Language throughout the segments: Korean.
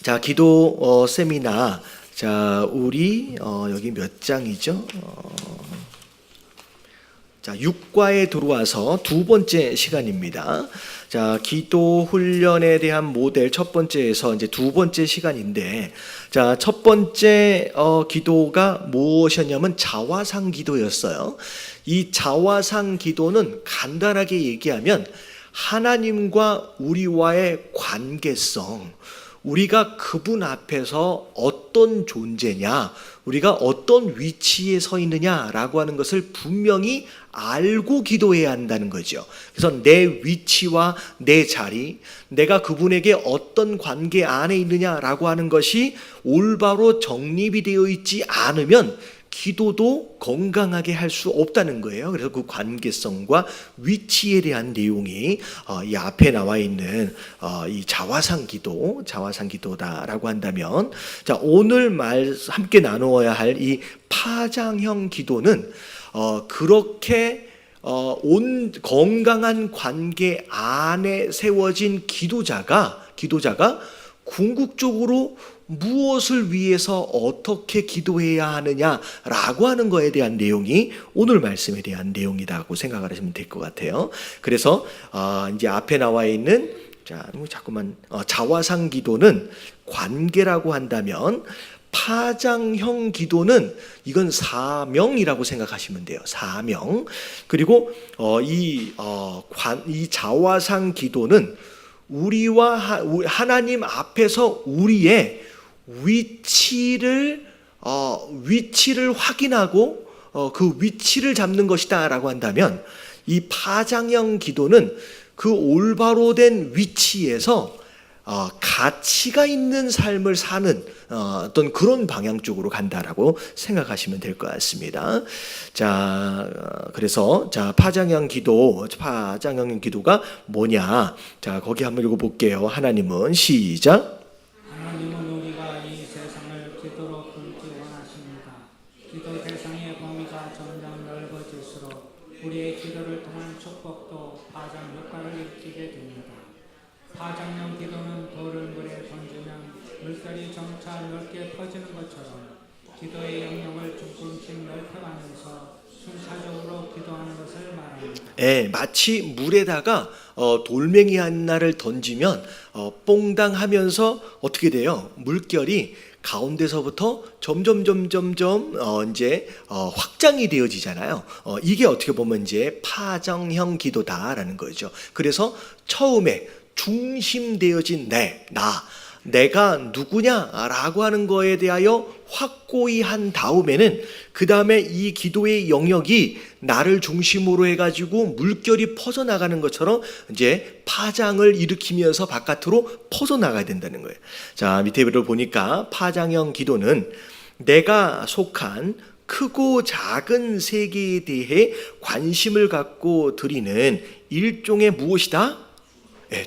자, 기도 세미나. 자, 우리 여기 몇 장이죠? 자, 6과에 들어와서 두 번째 시간입니다. 자, 기도 훈련에 대한 모델 첫 번째에서 이제 두 번째 시간인데, 자, 첫 번째 기도가 무엇이었냐면 자화상 기도였어요. 이 자화상 기도는 간단하게 얘기하면 하나님과 우리와의 관계성, 우리가 그분 앞에서 어떤 존재냐, 우리가 어떤 위치에 서 있느냐라고 하는 것을 분명히 알고 기도해야 한다는 거죠. 그래서 내 위치와 내 자리, 내가 그분에게 어떤 관계 안에 있느냐라고 하는 것이 올바로 정립이 되어 있지 않으면 기도도 건강하게 할 수 없다는 거예요. 그래서 그 관계성과 위치에 대한 내용이 이 앞에 나와 있는 이 자화상 기도다라고 한다면, 자, 오늘 함께 나누어야 할 이 파장형 기도는 그렇게 온 건강한 관계 안에 세워진 기도자가 궁극적으로 무엇을 위해서 어떻게 기도해야 하느냐라고 하는 것에 대한 내용이 오늘 말씀에 대한 내용이라고 생각을 하시면 될 것 같아요. 그래서 이제 앞에 나와 있는 자화상 기도는 관계라고 한다면, 파장형 기도는 이건 사명이라고 생각하시면 돼요. 사명. 그리고 이 자화상 기도는 우리와 하나님 앞에서 우리의 위치를 확인하고 그 위치를 잡는 것이다라고 한다면, 이 파장형 기도는 그 올바로 된 위치에서 가치가 있는 삶을 사는 어떤 그런 방향 쪽으로 간다라고 생각하시면 될 것 같습니다. 자, 그래서 파장형 기도가 뭐냐? 자, 거기 한번 읽어볼게요. 하나님은 시작. 하나님은 우리가 이 세상을 기도로 풀기 원하십니다. 기도 대상의 범위가 점점 넓어질수록 우리의 기도를 통한 축복도 파장 효과를 일으키게 됩니다. 파장형 기도는 돌을 물에 던지면 물결이 점차 넓게 퍼지는 것처럼 기도의 영역을 조금씩 넓혀가면서 순차적으로 기도하는 것을 말합니다. 마치 물에다가 돌멩이 하나를 던지면 뽕당 하면서 어떻게 돼요? 물결이 가운데서부터 점점 이제 확장이 되어지잖아요. 이게 어떻게 보면 이제 파장형 기도다라는 거죠. 그래서 처음에 중심되어진 내가 누구냐라고 하는 거에 대하여 확고히 한 다음에는, 그 다음에 이 기도의 영역이 나를 중심으로 해가지고 물결이 퍼져나가는 것처럼 이제 파장을 일으키면서 바깥으로 퍼져나가야 된다는 거예요. 자, 밑에 글을 보니까 파장형 기도는 내가 속한 크고 작은 세계에 대해 관심을 갖고 드리는 일종의 무엇이다?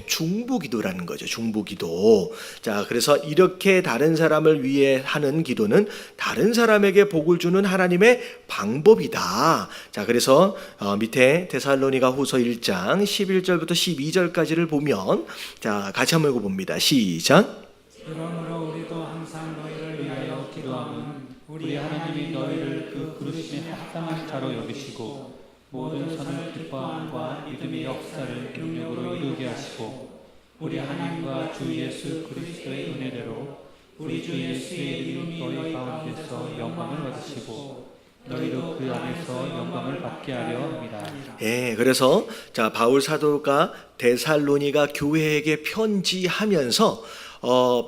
중보기도라는 거죠. 중보기도. 자, 그래서 이렇게 다른 사람을 위해 하는 기도는 다른 사람에게 복을 주는 하나님의 방법이다. 자, 그래서 밑에 데살로니가 후서 1장 11절부터 12절까지를 보면, 자, 같이 한번 읽어봅니다. 시작. 그러므로 우리도 항상 너희를 위하여 기도하면 우리 하나님이 너희를 그 부르심에 합당한 자로 여기시고 모든 선을 기뻐함과 믿음의 역사를 능력으로 이루게 하시고 우리 하나님과 주 예수 그리스도의 은혜대로 우리 주 예수의 이름이 너희 가운데서 영광을 받으시고 너희도 그 안에서 영광을 받게 하려 합니다. 그래서 자, 바울 사도가 데살로니가 교회에게 편지하면서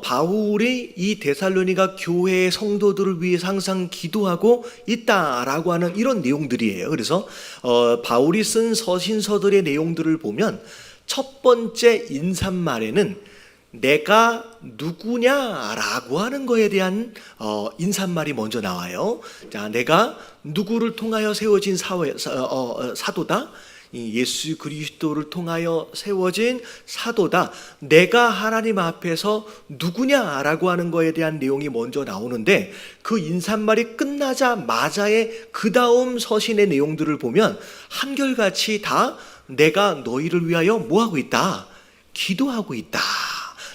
바울이 이 데살로니가 교회의 성도들을 위해서 항상 기도하고 있다라고 하는 이런 내용들이에요. 그래서 바울이 쓴 서신서들의 내용들을 보면 첫 번째 인사말에는 내가 누구냐라고 하는 거에 대한 인사말이 먼저 나와요. 자, 내가 누구를 통하여 세워진 사도다. 예수 그리스도를 통하여 세워진 사도다. 내가 하나님 앞에서 누구냐라고 하는 거에 대한 내용이 먼저 나오는데, 그 인사말이 끝나자마자의 그 다음 서신의 내용들을 보면 한결같이 다 내가 너희를 위하여 뭐하고 있다? 기도하고 있다.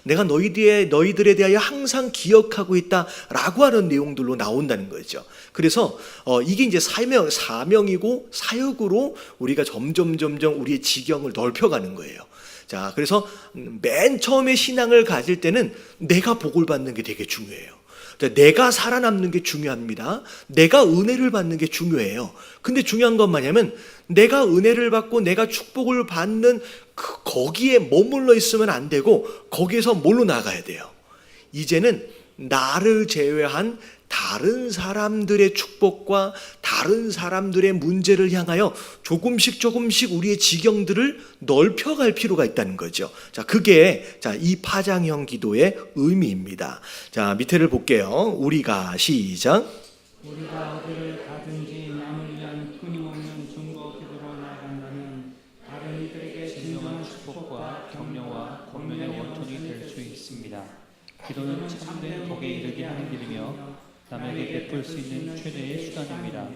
내가 너희들에 대하여 항상 기억하고 있다라고 하는 내용들로 나온다는 거죠. 그래서 이게 이제 사명이고 사역으로 우리가 점점 우리의 지경을 넓혀가는 거예요. 자, 그래서 맨 처음에 신앙을 가질 때는 내가 복을 받는 게 되게 중요해요. 내가 살아남는 게 중요합니다. 내가 은혜를 받는 게 중요해요. 근데 중요한 건 뭐냐면 내가 은혜를 받고 내가 축복을 받는 거기에 머물러 있으면 안 되고 거기에서 뭘로 나가야 돼요? 이제는 나를 제외한 다른 사람들의 축복과 다른 사람들의 문제를 향하여 조금씩 우리의 지경들을 넓혀갈 필요가 있다는 거죠. 자, 그게 이 파장형 기도의 의미입니다. 자, 밑에를 볼게요. 우리가 시작. 우리가 어디를 가든지 남을 위한 끊임없는 중보 기도로 나아간다면 다른 이들에게 진정한 축복과 격려와 권면의 원천이 될 수 있습니다. 기도는 참된 복에 이르게 하는 길이며 남에게 베풀 수 있는 최대의 수단입니다.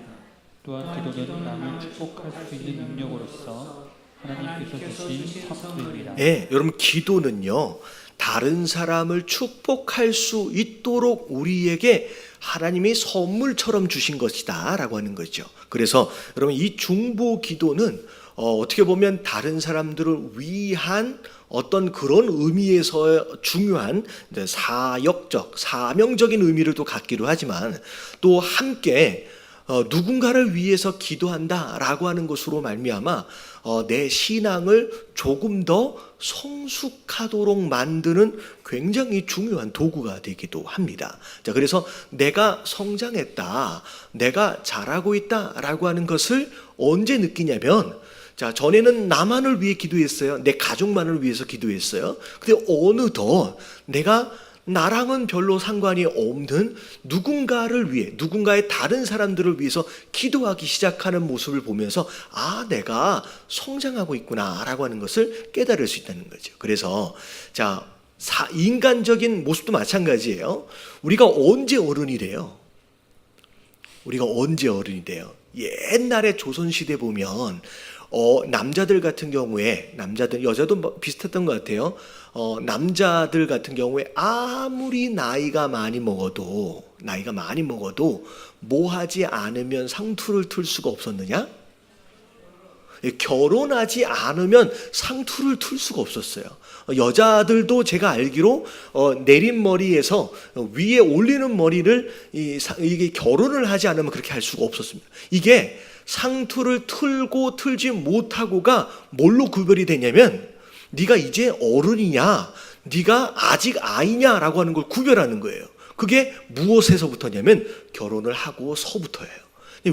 또한 기도는 남을 축복할 수 있는 능력으로서 하나님께서 주신 선물입니다. 네, 여러분 기도는요 다른 사람을 축복할 수 있도록 우리에게 하나님이 선물처럼 주신 것이다 라고 하는 거죠. 그래서 여러분 이 중보 기도는 어떻게 보면 다른 사람들을 위한 어떤 그런 의미에서 중요한 사역적, 사명적인 의미를 또 갖기도 하지만 또 함께 누군가를 위해서 기도한다라고 하는 것으로 말미암아 내 신앙을 조금 더 성숙하도록 만드는 굉장히 중요한 도구가 되기도 합니다. 자, 그래서 내가 성장했다, 내가 잘하고 있다라고 하는 것을 언제 느끼냐면 자, 전에는 나만을 위해 기도했어요. 내 가족만을 위해서 기도했어요. 근데 어느덧 내가 나랑은 별로 상관이 없는 누군가를 위해, 누군가의 다른 사람들을 위해서 기도하기 시작하는 모습을 보면서 내가 성장하고 있구나라고 하는 것을 깨달을 수 있다는 거죠. 그래서 자, 인간적인 모습도 마찬가지예요. 우리가 언제 어른이 돼요? 우리가 언제 어른이 돼요? 옛날에 조선시대 보면 남자들 같은 경우에 여자도 비슷했던 것 같아요. 남자들 같은 경우에 아무리 나이가 많이 먹어도 뭐 하지 않으면 상투를 틀 수가 없었느냐? 결혼하지 않으면 상투를 틀 수가 없었어요. 여자들도 제가 알기로 내린 머리에서 위에 올리는 머리를 이게 결혼을 하지 않으면 그렇게 할 수가 없었습니다. 이게 상투를 틀고 틀지 못하고가 뭘로 구별이 되냐면 네가 이제 어른이냐, 네가 아직 아이냐라고 하는 걸 구별하는 거예요. 그게 무엇에서부터냐면 결혼을 하고서부터예요.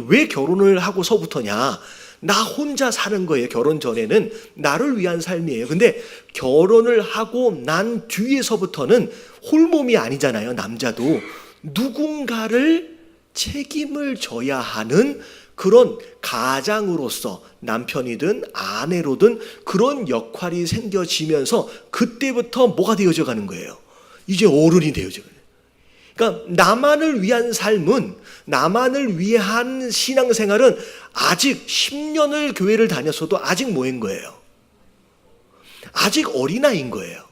왜 결혼을 하고서부터냐? 나 혼자 사는 거예요. 결혼 전에는 나를 위한 삶이에요. 근데 결혼을 하고 난 뒤에서부터는 홀몸이 아니잖아요. 남자도 누군가를 책임을 져야 하는 그런 가장으로서 남편이든 아내로든 그런 역할이 생겨지면서 그때부터 뭐가 되어져 가는 거예요? 이제 어른이 되어져 가는 거예요. 그러니까 나만을 위한 삶은, 나만을 위한 신앙생활은 아직 10년을 교회를 다녔어도 아직 뭐인 거예요? 아직 어린아이인 거예요.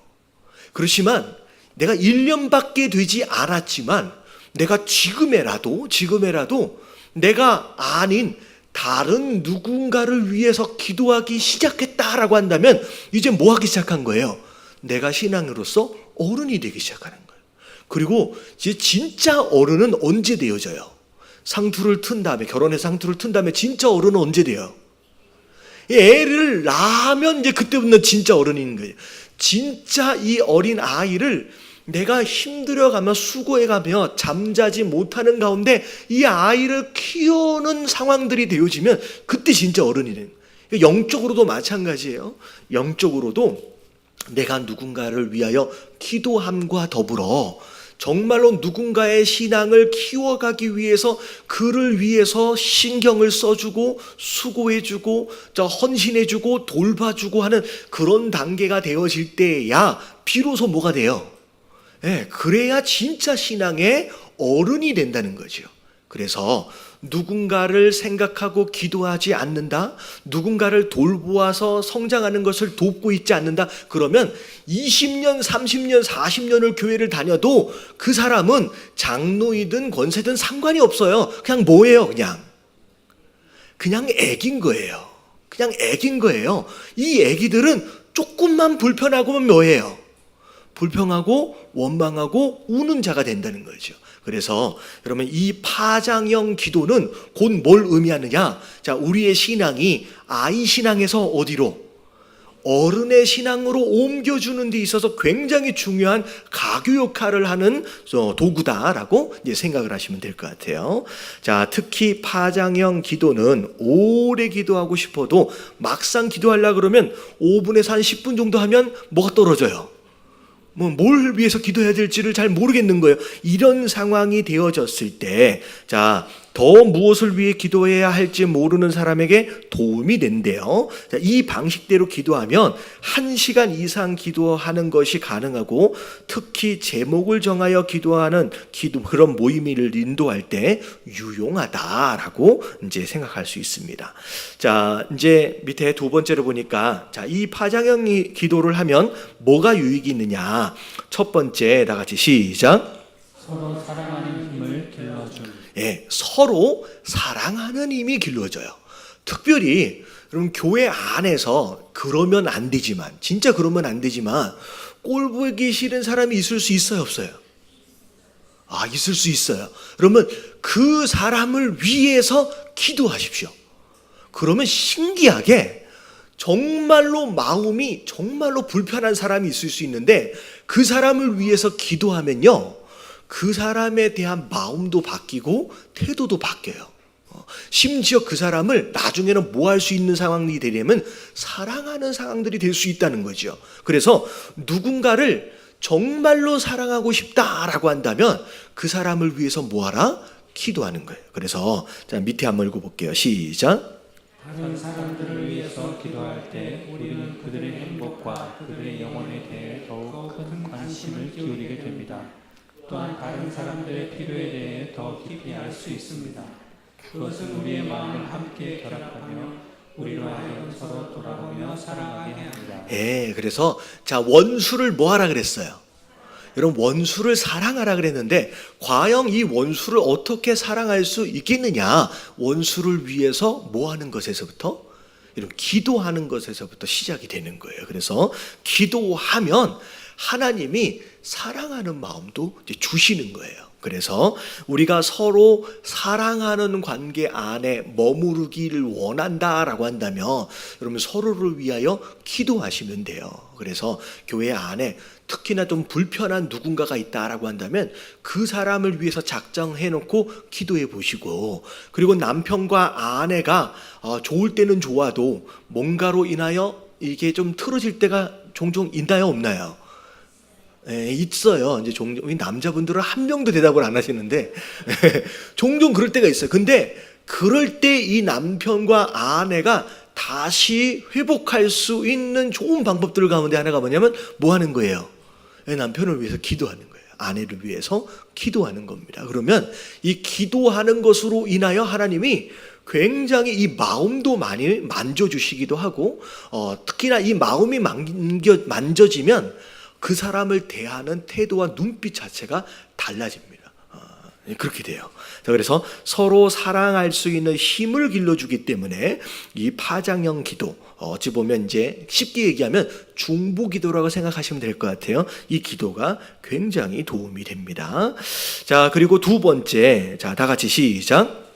그렇지만 내가 1년밖에 되지 않았지만 내가 지금에라도 내가 아닌 다른 누군가를 위해서 기도하기 시작했다라고 한다면 이제 뭐 하기 시작한 거예요? 내가 신앙으로서 어른이 되기 시작하는 거예요. 그리고 이제 진짜 어른은 언제 되어져요? 상투를 튼 다음에, 결혼해서 상투를 튼 다음에 진짜 어른은 언제 돼요? 애를 낳으면 이제 그때부터 진짜 어른인 거예요. 진짜 이 어린 아이를 내가 힘들어가며 수고해가며 잠자지 못하는 가운데 이 아이를 키우는 상황들이 되어지면 그때 진짜 어른이 되는 거예요. 영적으로도 마찬가지예요. 영적으로도 내가 누군가를 위하여 기도함과 더불어 정말로 누군가의 신앙을 키워가기 위해서 그를 위해서 신경을 써주고 수고해주고 헌신해주고 돌봐주고 하는 그런 단계가 되어질 때야 비로소 뭐가 돼요? 그래야 진짜 신앙의 어른이 된다는 거죠. 그래서 누군가를 생각하고 기도하지 않는다, 누군가를 돌보아서 성장하는 것을 돕고 있지 않는다, 그러면 20년, 30년, 40년을 교회를 다녀도 그 사람은 장로이든 권세든 상관이 없어요. 그냥 뭐예요? 그냥 애기인 거예요. 그냥 애기인 거예요. 이 애기들은 조금만 불편하고만 뭐예요? 불평하고 원망하고 우는 자가 된다는 거죠. 그래서 여러분, 이 파장형 기도는 곧 뭘 의미하느냐? 자, 우리의 신앙이 아이 신앙에서 어디로? 어른의 신앙으로 옮겨주는 데 있어서 굉장히 중요한 가교 역할을 하는 도구다라고 이제 생각을 하시면 될 것 같아요. 자, 특히 파장형 기도는 오래 기도하고 싶어도 막상 기도하려고 그러면 5분에서 한 10분 정도 하면 뭐가 떨어져요? 뭘 위해서 기도해야 될지를 잘 모르겠는 거예요. 이런 상황이 되어졌을 때, 자, 더 무엇을 위해 기도해야 할지 모르는 사람에게 도움이 된대요. 자, 이 방식대로 기도하면 1시간 이상 기도하는 것이 가능하고, 특히 제목을 정하여 기도하는 그런 모임을 인도할 때 유용하다라고 이제 생각할 수 있습니다. 자, 이제 밑에 두 번째로 보니까, 자, 이 파장형 기도를 하면 뭐가 유익이 있느냐? 첫 번째, 다 같이 시작. 서로 사랑하는 힘을 길러줌. 예, 서로 사랑하는 힘이 길러져요. 특별히 여러분, 교회 안에서 그러면 안 되지만, 진짜 그러면 안 되지만, 꼴 보기 싫은 사람이 있을 수 있어요, 없어요? 있을 수 있어요. 그러면 그 사람을 위해서 기도하십시오. 그러면 신기하게 정말로 마음이 정말로 불편한 사람이 있을 수 있는데, 그 사람을 위해서 기도하면요, 그 사람에 대한 마음도 바뀌고 태도도 바뀌어요. 심지어 그 사람을 나중에는 뭐 할 수 있는 상황이 되려면 사랑하는 상황들이 될 수 있다는 거죠. 그래서 누군가를 정말로 사랑하고 싶다라고 한다면 그 사람을 위해서 뭐하라? 기도하는 거예요. 그래서 자, 밑에 한번 읽어볼게요. 시작. 다른 사람들을 위해서 기도할 때 우리는 그들의 행복과 그들의 영혼에 대해 더욱 큰 관심을 기울이게 됩니다. 또한 다른 사람들의 필요에 대해 더 깊이 알 수 있습니다. 그것은 우리의 마음을 함께 결합하며 우리로 하여금 서로 돌아보며 사랑하게 합니다. 예, 그래서 자, 원수를 뭐 하라 그랬어요? 여러분, 원수를 사랑하라 그랬는데, 과연 이 원수를 어떻게 사랑할 수 있겠느냐? 원수를 위해서 뭐 하는 것에서부터? 여러분, 기도하는 것에서부터 시작이 되는 거예요. 그래서 기도하면 하나님이 사랑하는 마음도 이제 주시는 거예요. 그래서 우리가 서로 사랑하는 관계 안에 머무르기를 원한다라고 한다면 여러분, 서로를 위하여 기도하시면 돼요. 그래서 교회 안에 특히나 좀 불편한 누군가가 있다라고 한다면 그 사람을 위해서 작정해놓고 기도해 보시고, 그리고 남편과 아내가 좋을 때는 좋아도 뭔가로 인하여 이게 좀 틀어질 때가 종종 있나요, 없나요? 예, 있어요. 이제 종종 남자분들은 한 명도 대답을 안 하시는데 종종 그럴 때가 있어요. 근데 그럴 때 이 남편과 아내가 다시 회복할 수 있는 좋은 방법들 가운데 하나가 뭐냐면 뭐 하는 거예요? 남편을 위해서 기도하는 거예요. 아내를 위해서 기도하는 겁니다. 그러면 이 기도하는 것으로 인하여 하나님이 굉장히 이 마음도 많이 만져주시기도 하고, 특히나 이 마음이 만져지면 그 사람을 대하는 태도와 눈빛 자체가 달라집니다. 그렇게 돼요. 그래서 서로 사랑할 수 있는 힘을 길러주기 때문에 이 파장형 기도, 어찌 보면 이제 쉽게 얘기하면 중보 기도라고 생각하시면 될 것 같아요. 이 기도가 굉장히 도움이 됩니다. 자, 그리고 두 번째, 자, 다 같이 시작.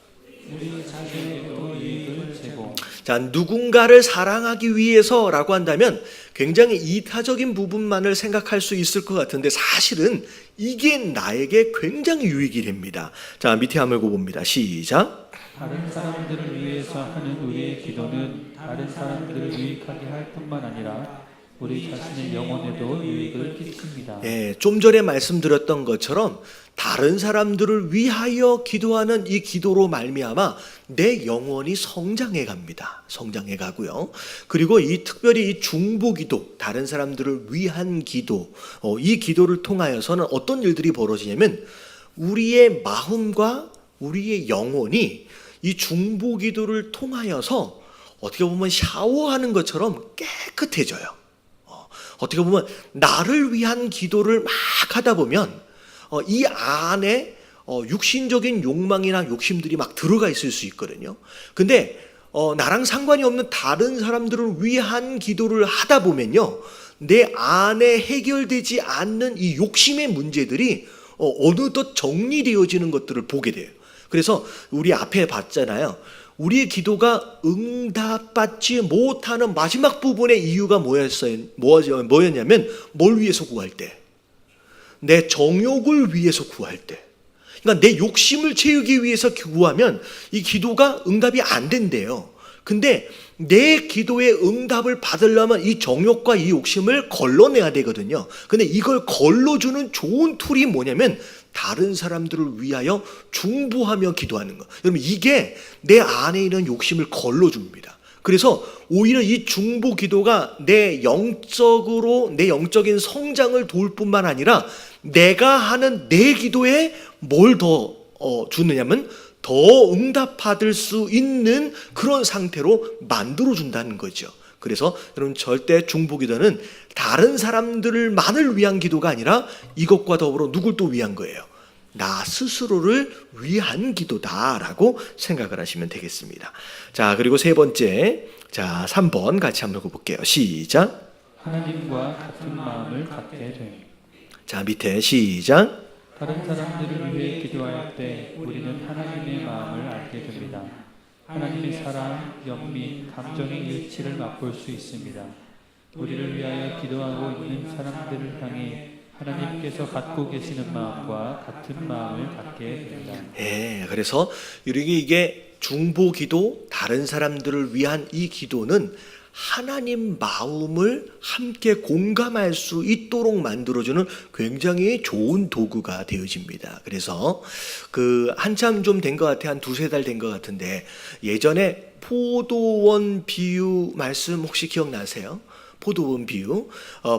우리 자신의 또 이익을 제공. 자, 누군가를 사랑하기 위해서라고 한다면 굉장히 이타적인 부분만을 생각할 수 있을 것 같은데, 사실은 이게 나에게 굉장히 유익이 됩니다. 자, 밑에 한번 읽어봅니다. 시작. 다른 사람들을 위해서 하는 우리의 기도는 다른 사람들을 유익하게 할 뿐만 아니라 우리 자신의 영혼에도 유익을 끼칩니다. 예, 좀 전에 말씀드렸던 것처럼 다른 사람들을 위하여 기도하는 이 기도로 말미암아 내 영혼이 성장해 갑니다. 성장해 가고요. 그리고 특별히 이 중보기도, 다른 사람들을 위한 기도, 이 기도를 통하여서는 어떤 일들이 벌어지냐면 우리의 마음과 우리의 영혼이 이 중보기도를 통하여서 어떻게 보면 샤워하는 것처럼 깨끗해져요. 어떻게 보면 나를 위한 기도를 막 하다 보면 이 안에 육신적인 욕망이나 욕심들이 막 들어가 있을 수 있거든요. 근데 나랑 상관이 없는 다른 사람들을 위한 기도를 하다 보면요, 내 안에 해결되지 않는 이 욕심의 문제들이 어느덧 정리되어지는 것들을 보게 돼요. 그래서 우리 앞에 봤잖아요. 우리의 기도가 응답받지 못하는 마지막 부분의 이유가 뭐였냐면 뭘 위해서 구할 때? 내 정욕을 위해서 구할 때. 그러니까 내 욕심을 채우기 위해서 구하면 이 기도가 응답이 안 된대요. 근데 내 기도의 응답을 받으려면 이 정욕과 이 욕심을 걸러내야 되거든요. 근데 이걸 걸러주는 좋은 툴이 뭐냐면 다른 사람들을 위하여 중보하며 기도하는 거. 여러분, 이게 내 안에 있는 욕심을 걸러줍니다. 그래서 오히려 이 중보 기도가 내 영적인 성장을 도울 뿐만 아니라 내가 하는 내 기도에 뭘 더 주느냐면 더 응답받을 수 있는 그런 상태로 만들어준다는 거죠. 그래서 여러분, 절대 중보 기도는 다른 사람들만을 위한 기도가 아니라 이것과 더불어 누굴 또 위한 거예요? 나 스스로를 위한 기도다라고 생각을 하시면 되겠습니다. 자, 그리고 세 번째, 자 3번 같이 한번 읽어볼게요. 시작. 하나님과 같은 마음을 갖게 됨. 자, 밑에 시작. 다른 사람들을 위해 기도할 때 우리는 하나님의 마음을 알게 됩니다. 하나님의 사랑, 연민, 감정의 일치를 맛볼 수 있습니다. 우리를 위하여 기도하고 있는 사람들을 향해 하나님께서 갖고 계시는 마음과 같은 마음을 갖게 됩니다. 그래서 이게 중보 기도, 다른 사람들을 위한 이 기도는 하나님 마음을 함께 공감할 수 있도록 만들어주는 굉장히 좋은 도구가 되어집니다. 그래서 한참 좀 된 것 같아요. 한 두세 달 된 것 같은데 예전에 포도원 비유 말씀 혹시 기억나세요? 포도원 비유.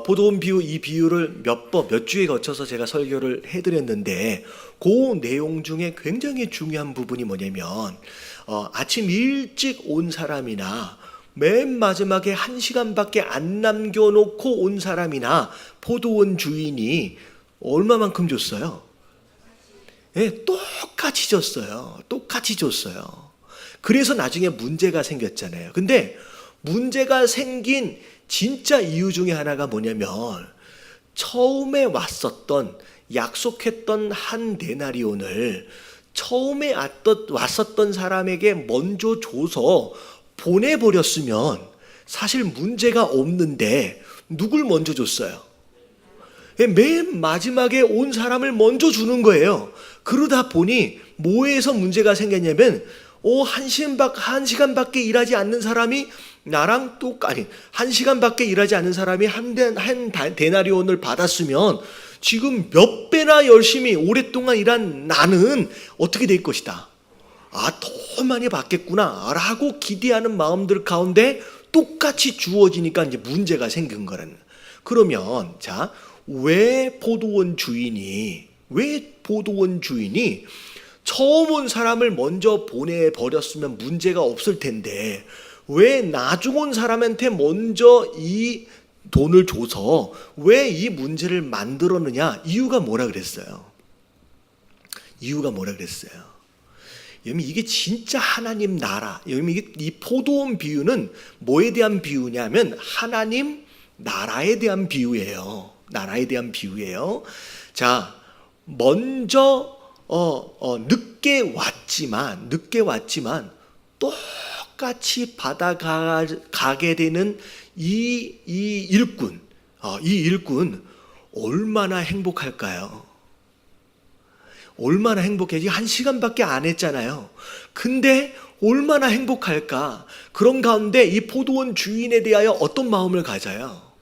포도원 비유, 이 비유를 몇 주에 거쳐서 제가 설교를 해드렸는데 그 내용 중에 굉장히 중요한 부분이 뭐냐면 아침 일찍 온 사람이나 맨 마지막에 1시간밖에 안 남겨놓고 온 사람이나 포도원 주인이 얼마만큼 줬어요? 똑같이 줬어요. 똑같이 줬어요. 그래서 나중에 문제가 생겼잖아요. 근데 문제가 생긴 진짜 이유 중에 하나가 뭐냐면 처음에 약속했던 한 데나리온을 처음에 왔었던 사람에게 먼저 줘서 보내버렸으면 사실 문제가 없는데 누굴 먼저 줬어요? 맨 마지막에 온 사람을 먼저 주는 거예요. 그러다 보니 뭐에서 문제가 생겼냐면 1시간밖에 일하지 않는 사람이 나랑 똑같이 1시간밖에 일하지 않는 사람이 한 데나리온을 받았으면 지금 몇 배나 열심히 오랫동안 일한 나는 어떻게 될 것이다. 더 많이 받겠구나 라고 기대하는 마음들 가운데 똑같이 주어지니까 이제 문제가 생긴 거라는. 그러면 자, 왜 포도원 주인이 처음 온 사람을 먼저 보내버렸으면 문제가 없을 텐데 왜 나중 온 사람한테 먼저 이 돈을 줘서 왜 이 문제를 만들었느냐? 이유가 뭐라 그랬어요? 여러분, 이게 진짜 하나님 나라. 여러분, 이 포도원 비유는 뭐에 대한 비유냐면 하나님 나라에 대한 비유예요. 자, 먼저 늦게 왔지만 똑같이 받아가게 되는 이 일꾼 얼마나 행복할까요? 얼마나 행복해. 1시간밖에 안 했잖아요. 근데 얼마나 행복할까? 그런 가운데 이 포도원 주인에 대하여 어떤 마음을 가져요?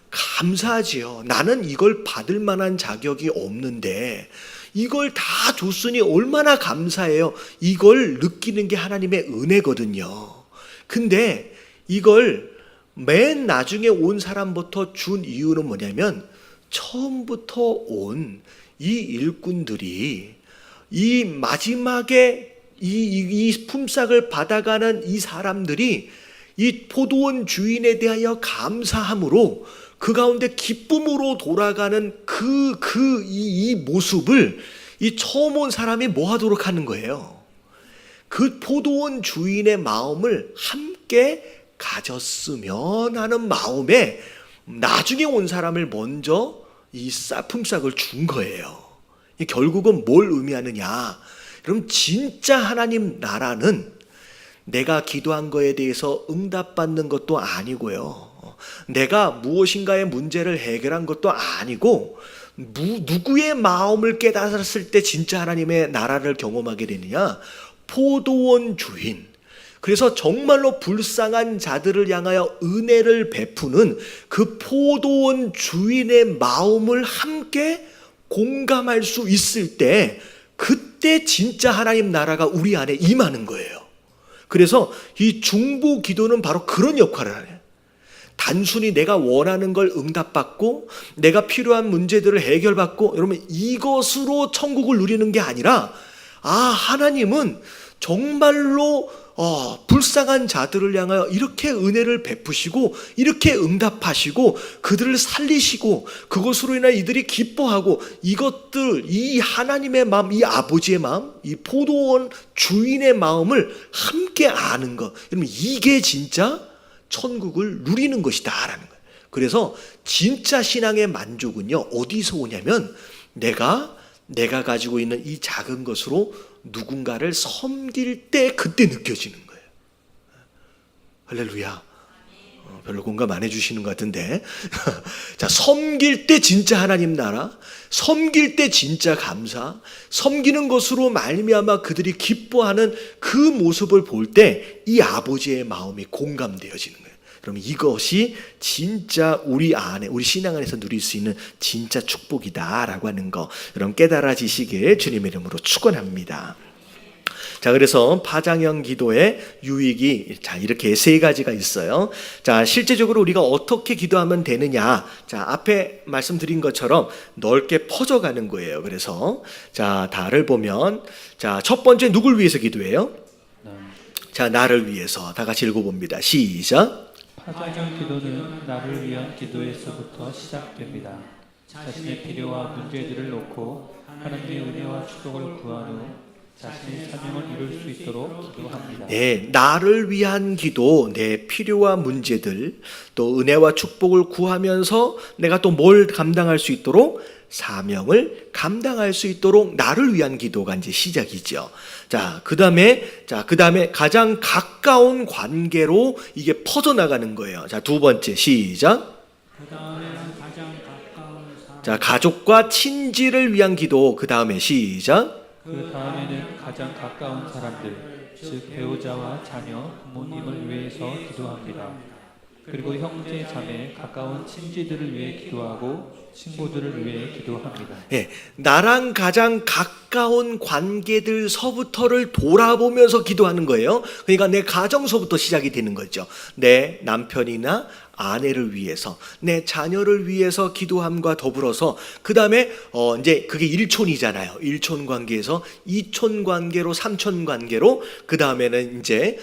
감사하지요. 나는 이걸 받을 만한 자격이 없는데 이걸 다 줬으니 얼마나 감사해요. 이걸 느끼는 게 하나님의 은혜거든요. 근데 이걸 맨 나중에 온 사람부터 준 이유는 뭐냐면 처음부터 온 이 일꾼들이 이 마지막에 이 품삯을 받아가는 이 사람들이 이 포도원 주인에 대하여 감사함으로 그 가운데 기쁨으로 돌아가는 이 모습을 이 처음 온 사람이 뭐 하도록 하는 거예요? 그 포도원 주인의 마음을 함께 가졌으면 하는 마음에 나중에 온 사람을 먼저 이 품삯을 준 거예요. 결국은 뭘 의미하느냐? 그럼 진짜 하나님 나라는 내가 기도한 거에 대해서 응답받는 것도 아니고요. 내가 무엇인가의 문제를 해결한 것도 아니고 누구의 마음을 깨달았을 때 진짜 하나님의 나라를 경험하게 되느냐? 포도원 주인. 그래서 정말로 불쌍한 자들을 향하여 은혜를 베푸는 그 포도원 주인의 마음을 함께 공감할 수 있을 때 그때 진짜 하나님 나라가 우리 안에 임하는 거예요. 그래서 이 중보 기도는 바로 그런 역할을 해요. 단순히 내가 원하는 걸 응답받고 내가 필요한 문제들을 해결받고 여러분 이것으로 천국을 누리는 게 아니라 하나님은 정말로 불쌍한 자들을 향하여 이렇게 은혜를 베푸시고 이렇게 응답하시고 그들을 살리시고 그것으로 인해 이들이 기뻐하고 이것들 이 하나님의 마음 이 아버지의 마음 이 포도원 주인의 마음을 함께 아는 것 여러분 이게 진짜 천국을 누리는 것이다라는 거예요. 그래서 진짜 신앙의 만족은요 어디서 오냐면 내가 가지고 있는 이 작은 것으로 누군가를 섬길 때 그때 느껴지는 거예요. 할렐루야. 별로 공감 안 해주시는 것 같은데 자 섬길 때 진짜 하나님 나라 섬길 때 진짜 감사 섬기는 것으로 말미암아 그들이 기뻐하는 그 모습을 볼 때 이 아버지의 마음이 공감되어지는 거예요. 그러면 이것이 진짜 우리 안에 우리 신앙 안에서 누릴 수 있는 진짜 축복이다라고 하는 거 여러분 깨달아지시길 주님의 이름으로 축원합니다. 자, 그래서 파장형 기도의 유익이 이렇게 세 가지가 있어요. 자, 실제적으로 우리가 어떻게 기도하면 되느냐? 자, 앞에 말씀드린 것처럼 넓게 퍼져가는 거예요. 그래서 자, 다를 보면 자, 첫 번째 누굴 위해서 기도해요? 자, 나를 위해서 다 같이 읽어봅니다. 시작. 파장형 기도는 나를 위한 기도에서부터 시작됩니다. 자신의 필요와 문제들을 놓고 하나님의 은혜와 축복을 구한 후 자신의 사명을 이룰 수 있도록 기도합니다. 네, 나를 위한 기도, 내 필요와 문제들, 또 은혜와 축복을 구하면서 내가 또 뭘 감당할 수 있도록 사명을 감당할 수 있도록 나를 위한 기도가 이제 시작이죠. 자, 그다음에 가장 가까운 관계로 이게 퍼져나가는 거예요. 자, 두 번째 시작. 그다음에는 가장 가까운 사람. 자, 가족과 친지를 위한 기도. 그다음에 시작. 그 다음에는 가장 가까운 사람들, 즉 배우자와 자녀, 부모님을 위해서 기도합니다. 그리고 형제, 자매, 가까운 친지들을 위해 기도하고 친구들을 위해 기도합니다. 예, 나랑 가장 가까운 관계들서부터를 돌아보면서 기도하는 거예요. 그러니까 내 가정서부터 시작이 되는 거죠. 내 남편이나 아내를 위해서, 내 자녀를 위해서 기도함과 더불어서 그 다음에 이제 그게 일촌이잖아요. 일촌 관계에서 이촌 관계로, 삼촌 관계로, 그 다음에는 이제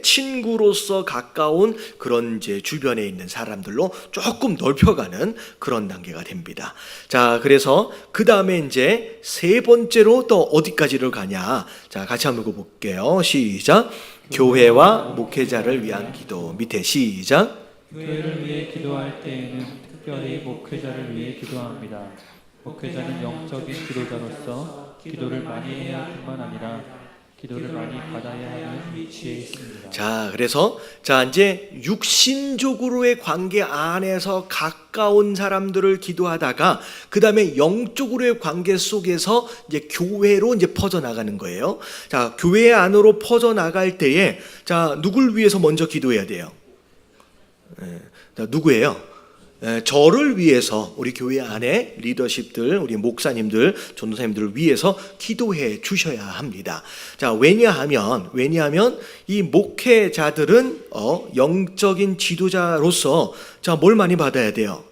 친구로서 가까운 그런 이제 주변에 있는 사람들로 조금 넓혀가는 그런 단계가 됩니다. 자, 그래서 그 다음에 이제 세 번째로 또 어디까지를 가냐? 자, 같이 한번 읽어볼게요. 시작. 교회와 목회자를 위한 기도. 밑에 시작. 교회를 위해 기도할 때에는 특별히 목회자를 위해 기도합니다. 목회자는 영적인 지도자로서 기도를 많이 해야 할 뿐만 아니라 기도를 많이 받아야 하는 위치에 있습니다. 자, 그래서 이제 육신적으로의 관계 안에서 가까운 사람들을 기도하다가 그 다음에 영적으로의 관계 속에서 이제 교회로 이제 퍼져나가는 거예요. 자, 교회 안으로 퍼져나갈 때에 자, 누굴 위해서 먼저 기도해야 돼요? 누구예요? 저를 위해서 우리 교회 안에 리더십들, 우리 목사님들, 전도사님들을 위해서 기도해 주셔야 합니다. 자, 왜냐하면 이 목회자들은 영적인 지도자로서 자, 뭘 많이 받아야 돼요?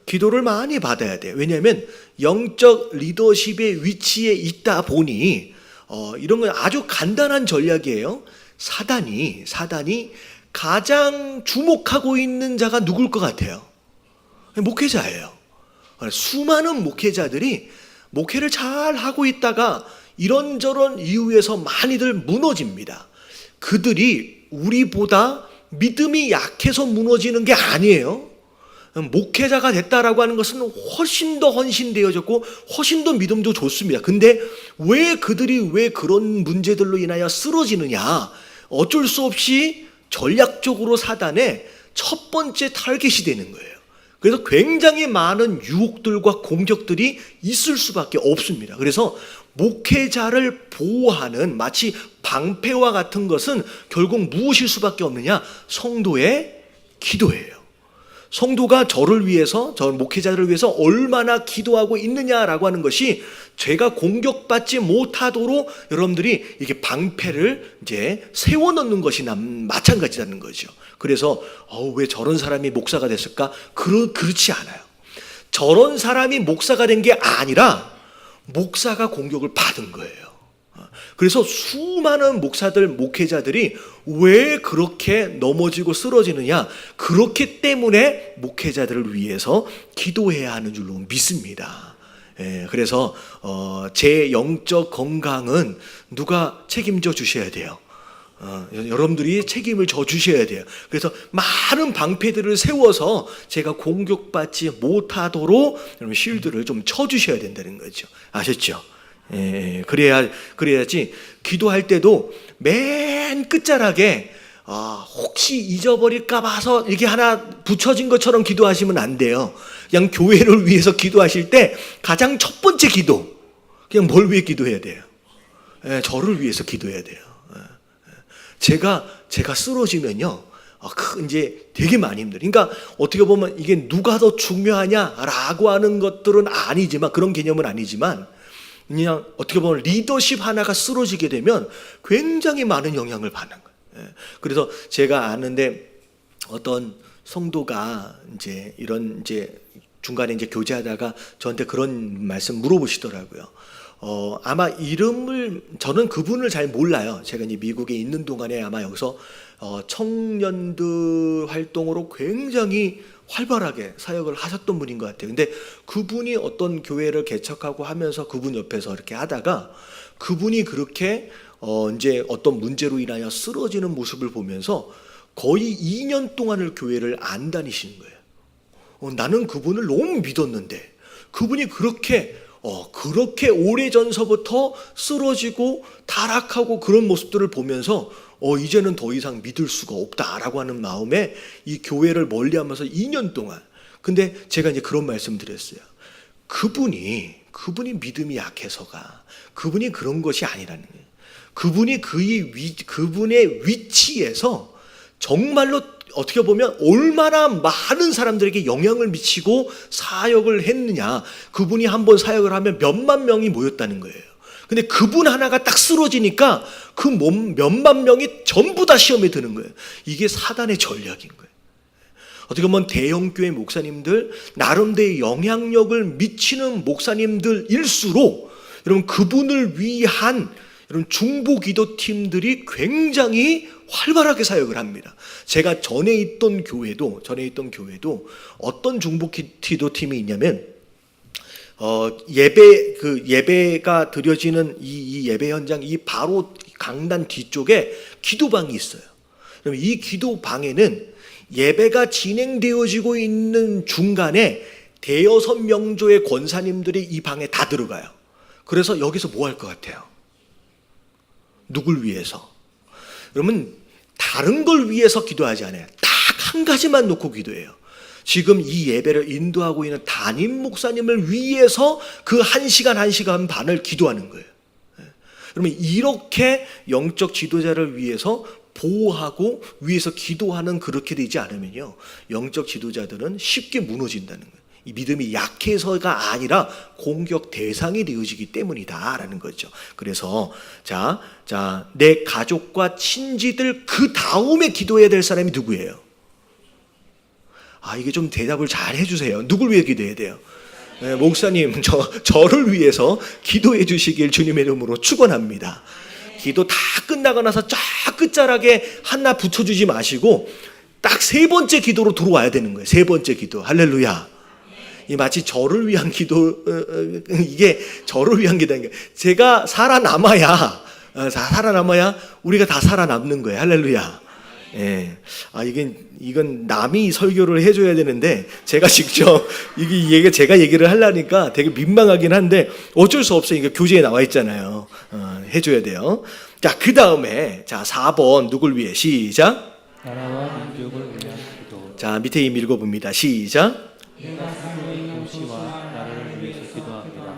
기도를 많이 받아야 돼요. 왜냐하면 영적 리더십의 위치에 있다 보니 이런 건 아주 간단한 전략이에요. 사단이 가장 주목하고 있는 자가 누굴 것 같아요? 목회자예요. 수많은 목회자들이 목회를 잘 하고 있다가 이런저런 이유에서 많이들 무너집니다. 그들이 우리보다 믿음이 약해서 무너지는 게 아니에요. 목회자가 됐다라고 하는 것은 훨씬 더 헌신되어졌고 훨씬 더 믿음도 좋습니다. 근데 왜 그들이 왜 그런 문제들로 인하여 쓰러지느냐? 어쩔 수 없이 전략적으로 사단의 첫 번째 타겟이 되는 거예요. 그래서 굉장히 많은 유혹들과 공격들이 있을 수밖에 없습니다. 그래서 목회자를 보호하는 마치 방패와 같은 것은 결국 무엇일 수밖에 없느냐? 성도의 기도예요. 성도가 저를 위해서, 저 목회자들을 위해서 얼마나 기도하고 있느냐라고 하는 것이 제가 공격받지 못하도록 여러분들이 이렇게 방패를 이제 세워놓는 것이 마찬가지라는 거죠. 그래서 왜 저런 사람이 목사가 됐을까? 그렇지 않아요. 저런 사람이 목사가 된 게 아니라 목사가 공격을 받은 거예요. 그래서 수많은 목회자들이 왜 그렇게 넘어지고 쓰러지느냐? 그렇기 때문에 목회자들을 위해서 기도해야 하는 줄로 믿습니다. 그래서 제 영적 건강은 누가 책임져 주셔야 돼요. 여러분들이 책임을 져 주셔야 돼요. 그래서 많은 방패들을 세워서 제가 공격받지 못하도록 여러분 실드를 좀 쳐 주셔야 된다는 거죠. 아셨죠? 그래야지 기도할 때도 맨 끝자락에 혹시 잊어버릴까 봐서 이게 하나 붙여진 것처럼 기도하시면 안 돼요. 그냥 교회를 위해서 기도하실 때 가장 첫 번째 기도, 그냥 뭘 위해 기도해야 돼요? 저를 위해서 기도해야 돼요. 제가 쓰러지면요, 이제 되게 많이 힘들어요. 그러니까 어떻게 보면 이게 누가 더 중요하냐라고 하는 것들은 아니지만, 그런 개념은 아니지만, 그냥 어떻게 보면 리더십 하나가 쓰러지게 되면 굉장히 많은 영향을 받는 거예요. 그래서 제가 아는데 어떤 성도가 이제 이런 이제 중간에 이제 교제하다가 저한테 그런 말씀 물어보시더라고요. 아마 저는 그분을 잘 몰라요. 제가 이제 미국에 있는 동안에 아마 여기서 청년들 활동으로 굉장히 활발하게 사역을 하셨던 분인 것 같아요. 근데 그분이 어떤 교회를 개척하고 하면서 그분 옆에서 이렇게 하다가 그분이 그렇게 이제 어떤 문제로 인하여 쓰러지는 모습을 보면서 거의 2년 동안을 교회를 안 다니시는 거예요. 나는 그분을 너무 믿었는데 그분이 그렇게 오래전서부터 쓰러지고 타락하고 그런 모습들을 보면서 이제는 더 이상 믿을 수가 없다라고 하는 마음에 이 교회를 멀리하면서 2년 동안. 근데 제가 이제 그런 말씀 드렸어요. 그분이 믿음이 약해서가, 그분이 그런 것이 아니라는 거예요. 그분이 그분의 위치에서 정말로 어떻게 보면 얼마나 많은 사람들에게 영향을 미치고 사역을 했느냐. 그분이 한번 사역을 하면 몇만 명이 모였다는 거예요. 근데 그분 하나가 딱 쓰러지니까 그 몇만 명이 전부 다 시험에 드는 거예요. 이게 사단의 전략인 거예요. 어떻게 보면 대형교회 목사님들, 나름대로의 영향력을 미치는 목사님들일수록 여러분 그분을 위한 이런 중보기도팀들이 굉장히 활발하게 사역을 합니다. 제가 전에 있던 교회도 어떤 중보기도팀이 있냐면 예배가 드려지는 이 예배 현장 이 바로 강단 뒤쪽에 기도방이 있어요. 그럼 이 기도방에는 예배가 진행되어지고 있는 중간에 대여섯 명조의 권사님들이 이 방에 다 들어가요. 그래서 여기서 뭐 할 것 같아요? 누굴 위해서? 여러분 다른 걸 위해서 기도하지 않아요. 딱 한 가지만 놓고 기도해요. 지금 이 예배를 인도하고 있는 담임 목사님을 위해서 그 1시간 반을 기도하는 거예요. 여러분 이렇게 영적 지도자를 위해서 보호하고 위해서 기도하는 그렇게 되지 않으면요, 영적 지도자들은 쉽게 무너진다는 거예요. 이 믿음이 약해서가 아니라 공격 대상이 되어지기 때문이다라는 거죠. 그래서 내 가족과 친지들 그 다음에 기도해야 될 사람이 누구예요? 이게 좀 대답을 잘 해주세요. 누굴 위해 기도해야 돼요? 네, 목사님, 저를 위해서 기도해 주시길 주님의 이름으로 축원합니다. 기도 다 끝나고 나서 쫙 끝자락에 하나 붙여주지 마시고 딱 세 번째 기도로 들어와야 되는 거예요. 세 번째 기도. 할렐루야. 이 마치 저를 위한 기도, 이게 저를 위한 기도인 거예요. 제가 살아남아야 우리가 다 살아남는 거예요. 할렐루야. 예. 이건 남이 설교를 해줘야 되는데 제가 직접 제가 얘기를 하려니까 되게 민망하긴 한데 어쩔 수 없어요. 이게 교재에 나와 있잖아요. 해줘야 돼요. 자, 그 다음에 4번 누굴 위해? 시작. 나라와 민족을 위한 기도. 자, 밑에 이미 읽어봅니다. 시작. 내가 사는 도시와 나라를 위해서 기도합니다.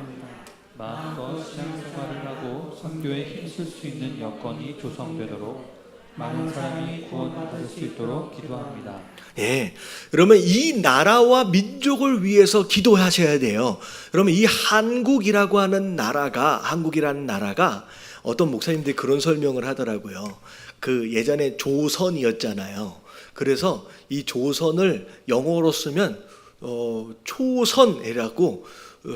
마음껏 신앙생활을 하고 선교에 힘쓸 수 있는 여건이 조성되도록 많은 사람이 구원받을 수 있도록 기도합니다. 예. 그러면 이 나라와 민족을 위해서 기도하셔야 돼요. 그러면 이 한국이라는 나라가 어떤 목사님들이 그런 설명을 하더라고요. 그 예전에 조선이었잖아요. 그래서 이 조선을 영어로 쓰면 초선이라고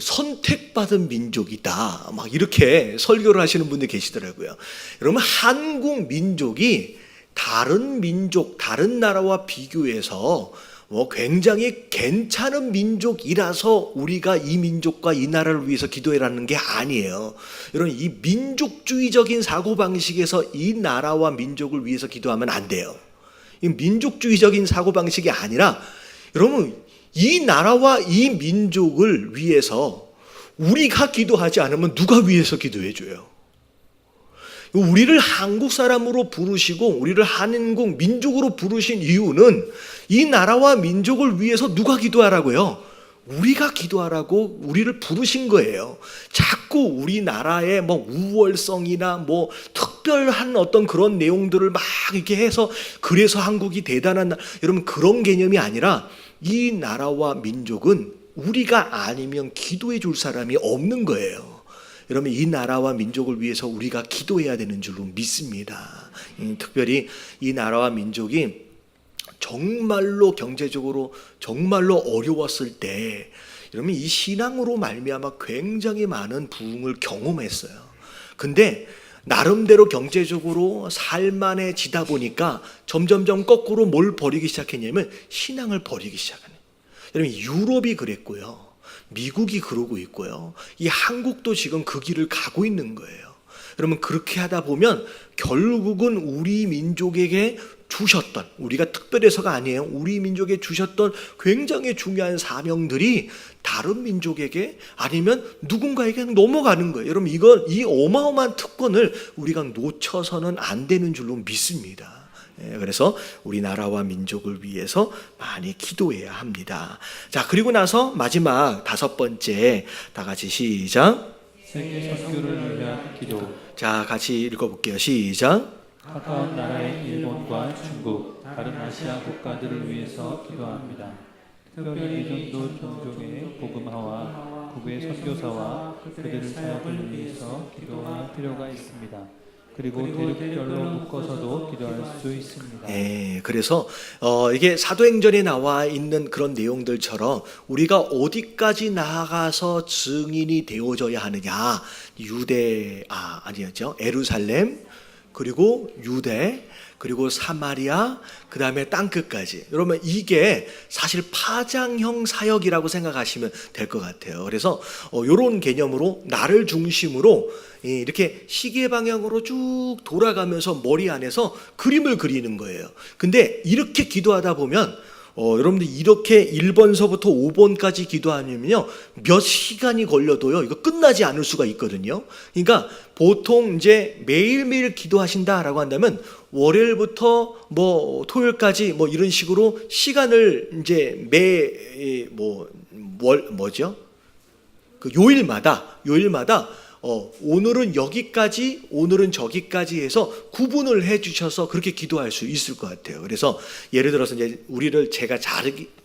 선택받은 민족이다. 막 이렇게 설교를 하시는 분들이 계시더라고요. 여러분, 한국 민족이 다른 민족, 다른 나라와 비교해서 굉장히 괜찮은 민족이라서 우리가 이 민족과 이 나라를 위해서 기도해라는 게 아니에요. 여러분, 이 민족주의적인 사고방식에서 이 나라와 민족을 위해서 기도하면 안 돼요. 이 민족주의적인 사고방식이 아니라 여러분, 이 나라와 이 민족을 위해서 우리가 기도하지 않으면 누가 위해서 기도해줘요? 우리를 한국 사람으로 부르시고 우리를 한국 민족으로 부르신 이유는 이 나라와 민족을 위해서 누가 기도하라고요? 우리가 기도하라고 우리를 부르신 거예요. 자꾸 우리나라의 우월성이나 특별한 어떤 그런 내용들을 막 이렇게 해서 그래서 한국이 대단한 여러분, 그런 개념이 아니라 이 나라와 민족은 우리가 아니면 기도해 줄 사람이 없는 거예요. 여러분, 이 나라와 민족을 위해서 우리가 기도해야 되는 줄로 믿습니다. 특별히 이 나라와 민족이 정말로 경제적으로 정말로 어려웠을 때 여러분, 이 신앙으로 말미암아 굉장히 많은 부흥을 경험했어요. 근데 나름대로 경제적으로 살만해지다 보니까 점점점 거꾸로 뭘 버리기 시작했냐면 신앙을 버리기 시작하네. 여러분, 유럽이 그랬고요. 미국이 그러고 있고요. 이 한국도 지금 그 길을 가고 있는 거예요. 여러분, 그렇게 하다 보면 결국은 우리 민족에게 주셨던, 우리가 특별해서가 아니에요. 우리 민족에 주셨던 굉장히 중요한 사명들이 다른 민족에게 아니면 누군가에게 넘어가는 거예요. 여러분, 이 어마어마한 특권을 우리가 놓쳐서는 안 되는 줄로 믿습니다. 그래서 우리나라와 민족을 위해서 많이 기도해야 합니다. 자, 그리고 나서 마지막 5번째, 다 같이 시작. 세계 선교를 위한 기도. 자, 같이 읽어볼게요. 시작. 가까운 나라인 일본과 중국, 다른 아시아 국가들을 위해서 기도합니다. 특별히 미전도 종족의 복음화와 국외 선교사와 그들의 사역을 위해서 기도할 필요가 있습니다. 그리고 대륙별로 묶어서도 기도할 수 있습니다. 그래서 이게 사도행전에 나와 있는 그런 내용들처럼 우리가 어디까지 나아가서 증인이 되어져야 하느냐? 예루살렘, 그리고 유대, 그리고 사마리아, 그 다음에 땅끝까지. 여러분, 이게 사실 파장형 사역이라고 생각하시면 될 것 같아요. 그래서 이런 개념으로 나를 중심으로 이렇게 시계 방향으로 쭉 돌아가면서 머리 안에서 그림을 그리는 거예요. 근데 이렇게 기도하다 보면 여러분들 이렇게 1번서부터 5번까지 기도하면요, 몇 시간이 걸려도요, 이거 끝나지 않을 수가 있거든요. 그러니까 보통 이제 매일매일 기도하신다라고 한다면 월요일부터 토요일까지 이런 식으로 시간을 이제 요일마다 오늘은 여기까지, 오늘은 저기까지 해서 구분을 해 주셔서 그렇게 기도할 수 있을 것 같아요. 그래서 예를 들어서 이제 제가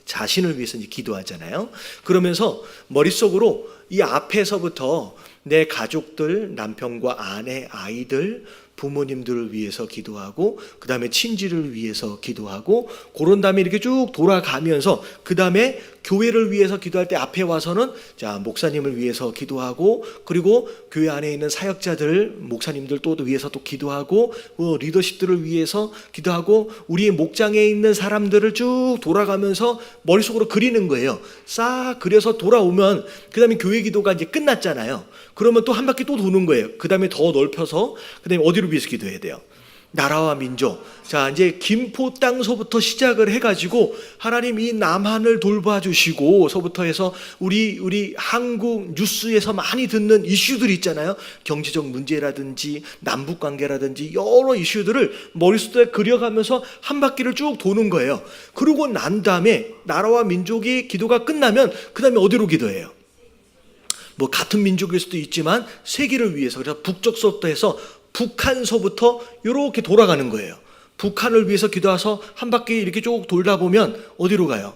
자신을 위해서 이제 기도하잖아요. 그러면서 머릿속으로 이 앞에서부터 내 가족들, 남편과 아내, 아이들, 부모님들을 위해서 기도하고 그 다음에 친지를 위해서 기도하고 그런 다음에 이렇게 쭉 돌아가면서 그 다음에 교회를 위해서 기도할 때 앞에 와서는 자 목사님을 위해서 기도하고 그리고 교회 안에 있는 사역자들 목사님들 또 위해서 또 기도하고 리더십들을 위해서 기도하고 우리의 목장에 있는 사람들을 쭉 돌아가면서 머릿속으로 그리는 거예요. 싹 그려서 돌아오면 그 다음에 교회 기도가 이제 끝났잖아요. 그러면 또 한 바퀴 또 도는 거예요. 그 다음에 더 넓혀서 그 다음에 어디를 위해서 기도해야 돼요? 나라와 민족. 자, 이제 김포 땅서부터 시작을 해가지고 하나님 이 남한을 돌봐주시고서부터 해서 우리 한국 뉴스에서 많이 듣는 이슈들 있잖아요. 경제적 문제라든지 남북 관계라든지 여러 이슈들을 머릿속에 그려가면서 한 바퀴를 쭉 도는 거예요. 그러고 난 다음에 나라와 민족이 기도가 끝나면 그 다음에 어디로 기도해요? 뭐 같은 민족일 수도 있지만 세계를 위해서 그래서 북쪽서부터 해서 북한서부터 이렇게 돌아가는 거예요. 북한을 위해서 기도해서 한 바퀴 이렇게 쭉 돌다 보면 어디로 가요?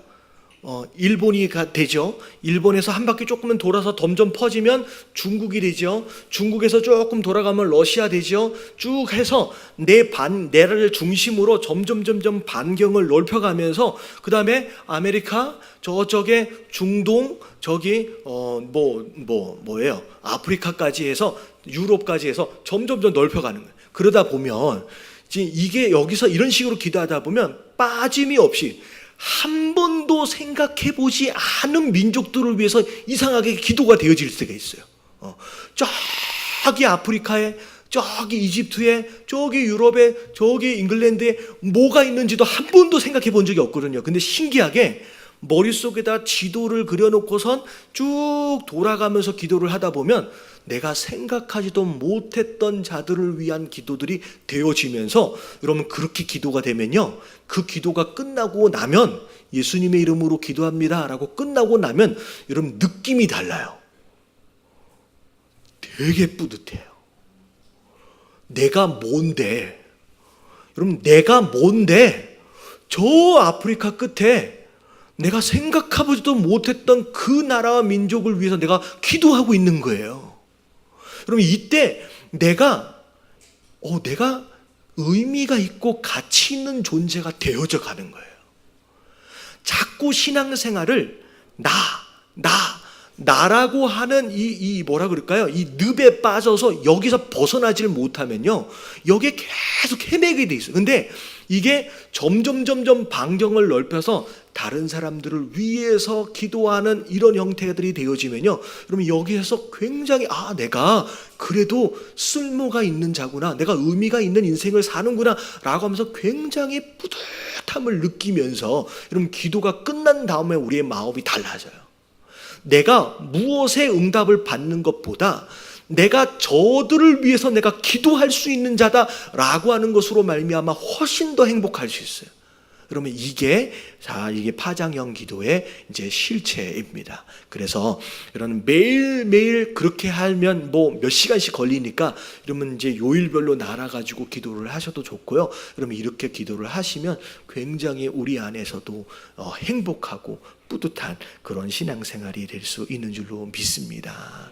일본이 되죠. 일본에서 한 바퀴 조금만 돌아서 점점 퍼지면 중국이 되죠. 중국에서 조금 돌아가면 러시아 되죠. 쭉 해서 내를 중심으로 점점 반경을 넓혀가면서 그 다음에 아메리카 저쪽에 중동 저기 뭐예요? 아프리카까지 해서 유럽까지 해서 점점 넓혀가는 거예요. 그러다 보면 이게 여기서 이런 식으로 기도하다 보면 빠짐이 없이 한 번도 생각해보지 않은 민족들을 위해서 이상하게 기도가 되어질 수가 있어요. 저기 아프리카에 저기 이집트에 저기 유럽에 저기 잉글랜드에 뭐가 있는지도 한 번도 생각해 본 적이 없거든요. 근데 신기하게 머릿속에다 지도를 그려놓고선 쭉 돌아가면서 기도를 하다 보면 내가 생각하지도 못했던 자들을 위한 기도들이 되어지면서 여러분 그렇게 기도가 되면요 그 기도가 끝나고 나면 예수님의 이름으로 기도합니다 라고 끝나고 나면 여러분 느낌이 달라요. 되게 뿌듯해요. 내가 뭔데 여러분 내가 뭔데 저 아프리카 끝에 내가 생각해보지도 못했던 그 나라와 민족을 위해서 내가 기도하고 있는 거예요. 여러분 이때 내가 의미가 있고 가치 있는 존재가 되어져 가는 거예요. 자꾸 신앙생활을 나라고 하는 이 뭐라 그럴까요? 이 늪에 빠져서 여기서 벗어나질 못하면요 여기에 계속 헤매게 돼 있어요. 근데 이게 점점 반경을 넓혀서 다른 사람들을 위해서 기도하는 이런 형태들이 되어지면요 여러분 여기에서 굉장히 내가 그래도 쓸모가 있는 자구나, 내가 의미가 있는 인생을 사는구나 라고 하면서 굉장히 뿌듯함을 느끼면서 여러분 기도가 끝난 다음에 우리의 마음이 달라져요. 내가 무엇에 응답을 받는 것보다 내가 저들을 위해서 내가 기도할 수 있는 자다라고 하는 것으로 말미암아 훨씬 더 행복할 수 있어요. 그러면 이게 파장형 기도의 이제 실체입니다. 그래서 여러분 매일매일 그렇게 하면 뭐 몇 시간씩 걸리니까 여러분 이제 요일별로 나눠가지고 기도를 하셔도 좋고요. 여러분 이렇게 기도를 하시면 굉장히 우리 안에서도 행복하고 뿌듯한 그런 신앙생활이 될 수 있는 줄로 믿습니다.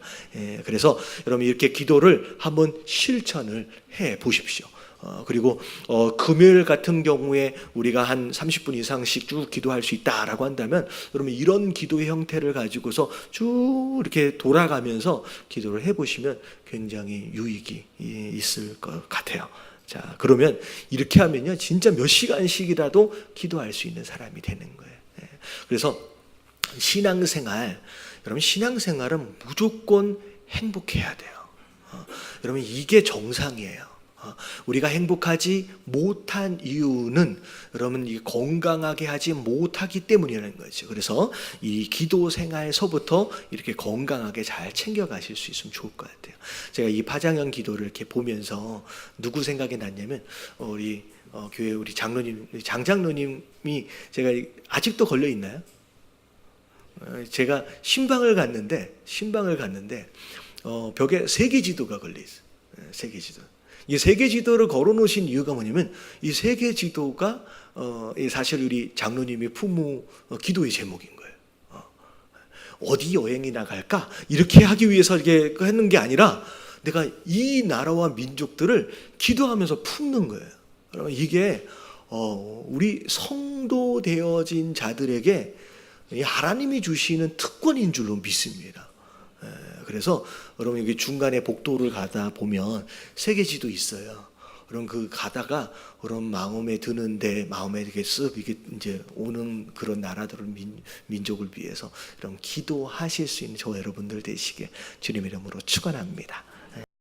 그래서 여러분 이렇게 기도를 한번 실천을 해 보십시오. 그리고 금요일 같은 경우에 우리가 한 30분 이상씩 쭉 기도할 수 있다라고 한다면 여러분 이런 기도의 형태를 가지고서 쭉 이렇게 돌아가면서 기도를 해보시면 굉장히 유익이 있을 것 같아요. 자, 그러면 이렇게 하면요 진짜 몇 시간씩이라도 기도할 수 있는 사람이 되는 거예요. 그래서 여러분 신앙생활은 무조건 행복해야 돼요. 여러분 이게 정상이에요. 우리가 행복하지 못한 이유는 여러분 건강하게 하지 못하기 때문이라는 거죠. 그래서 이 기도 생활서부터 이렇게 건강하게 잘 챙겨가실 수 있으면 좋을 것 같아요. 제가 이 파장형 기도를 이렇게 보면서 누구 생각이 났냐면 우리 교회 우리 장장로님이 제가 아직도 걸려 있나요? 제가 신방을 갔는데 벽에 세계지도가 걸려 있어요. 세계지도. 이 세계지도를 걸어놓으신 이유가 뭐냐면 이 세계지도가 사실 우리 장로님의 부모 기도의 제목인 거예요. 어디 여행이 나갈까 이렇게 하기 위해서 이렇게 했는 게 아니라 내가 이 나라와 민족들을 기도하면서 품는 거예요. 여러분 이게 우리 성도 되어진 자들에게 이 하나님이 주시는 특권인 줄로 믿습니다. 그래서 여러분 여기 중간에 복도를 가다 보면 세계지도 있어요. 그럼 그 가다가 그런 마음에 드는데 마음에 이렇게 쓱 이게 이제 오는 그런 나라들을 민족을 위해서 이런 기도하실 수 있는 저 여러분들 되시게 주님 이름으로 축원합니다.